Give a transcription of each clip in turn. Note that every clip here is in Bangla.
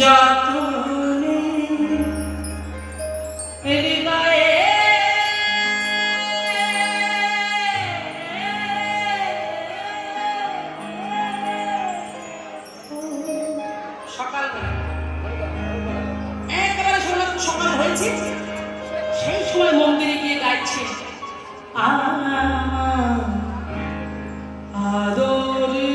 যতনে হৃদয়ে সকালবেলা একেবারে সকাল হয়েছে, সেই সময় মন্দিরে গিয়ে গাইছে আদরে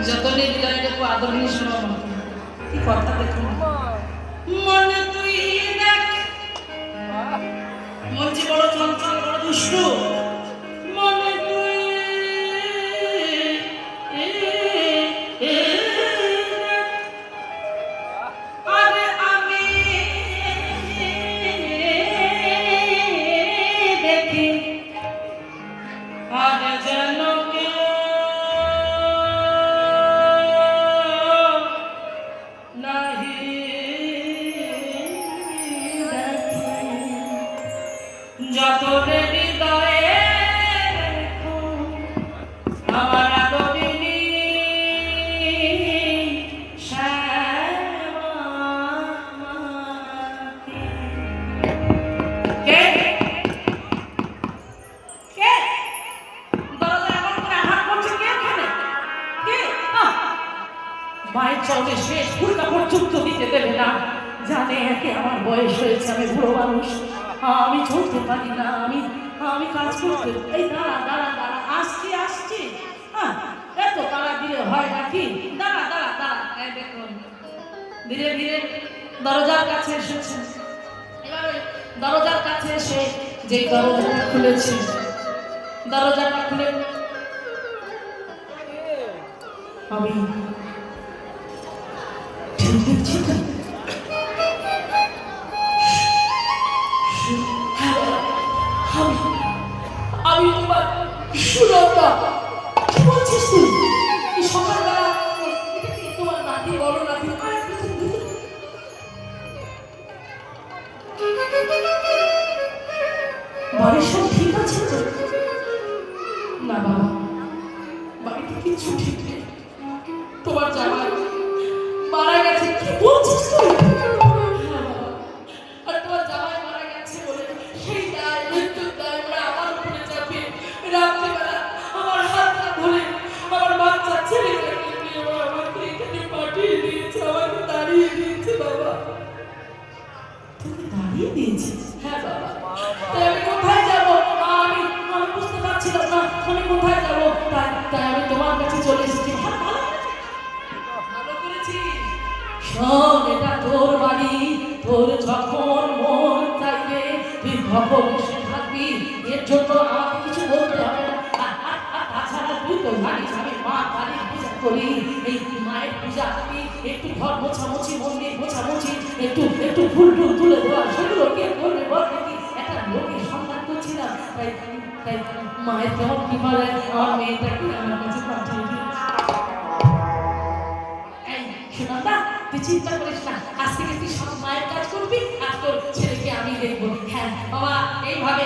যতনে হৃদয়ে দেখো আদরণী শোনো কি কথা দেখো মনে তুই দেখ মন যে বড় চঞ্চল বড় দুষ্ট মনে তুই আরে আমি দেখি আরে যেন যতনে হৃদয়ে আমার আদরিনী শ্যামাকে কে কে দরজা এমন করে আঘাত করছে কে ওখানে কে মায়ের চলতে শেষ ফুল কাপড় চুক্ত দিতে দেবে না, জানে একে আমার বয়স হয়েছে, আমি বুড়ো মানুষ, আমি চলতে পারি না, আমি কাজ করতে। এই দাঁড়া দাঁড়া দাঁড়া, আসছি আসছি, হ্যাঁ এত তাড়া দিলে হয় নাকি, দাঁড়া দাঁড়া দাঁড়া। এই দেখুন ধীরে ধীরে দরজার কাছে এসেছে, এবারে দরজার কাছে এসে যে দরজাটা খুলেছে, দরজাটা খুলে আমি ঠিক দেখছি তো আমি তোমার সুরতা, কি বলছিস তুই? এই সকালবেলা তোমার নাতি বড় নাতি বাড়ির সব ঠিক আছে তো? না বাবা, বাড়িতে কিচ্ছু ঠিক নেই, তোমার জামাই মারা গেছে। কি বলছিস তুই? আর তোমার জামাই মারা গেছে বলে সেই দায় মৃত্যুর দায় ওরা আমার উপরে চাপিয়ে রাত্রিবেলা আমার হাতটা ধরে আমার বাচ্চা ছেলেটাকে নিয়ে আমাকে এখানে পাঠিয়ে দিয়েছে, আমাকে দাঁড়িয়ে দিয়েছে। বাবা তুমি দাঁড়িয়ে দিয়েছে? হ্যাঁ বাবা। তাই আমি কোথায় যাবো? আমি বুঝতে পারছিলাম না আমি কোথায় যাবো, তাই আমি তোমার কাছে চলে এসেছি। ভালো করেছিস। শোন, এটা তোর বাড়ি, তোর যখন মন চাইবে তুই তখন এসে থাকবি, এর জন্য আমাকে কিছু বলতে হবে না। তাছাড়া তুই তো জানিস আমি মা কালীর পূজা করি, এই মায়ের পূজা করি, একটু ঘর মোছামুছি, মন্দির মোছামুছি, একটু ফুল টুল তুলে দেওয়া, সেগুলো কে করবে বল দেখি? একটা লোকের সন্ধান করছিলাম, তাই তাই মায়ের কেমন কি বলে আমার মেয়েটাকে আমার কাছে পাঠিয়ে দিই। সুনন্দা, তুই চিন্তা করিস না, আজ থেকে তুই সব মায়ের কাজ করবি আর তোর ছেলেকে আমি দেখবো। হ্যাঁ বাবা, এইভাবে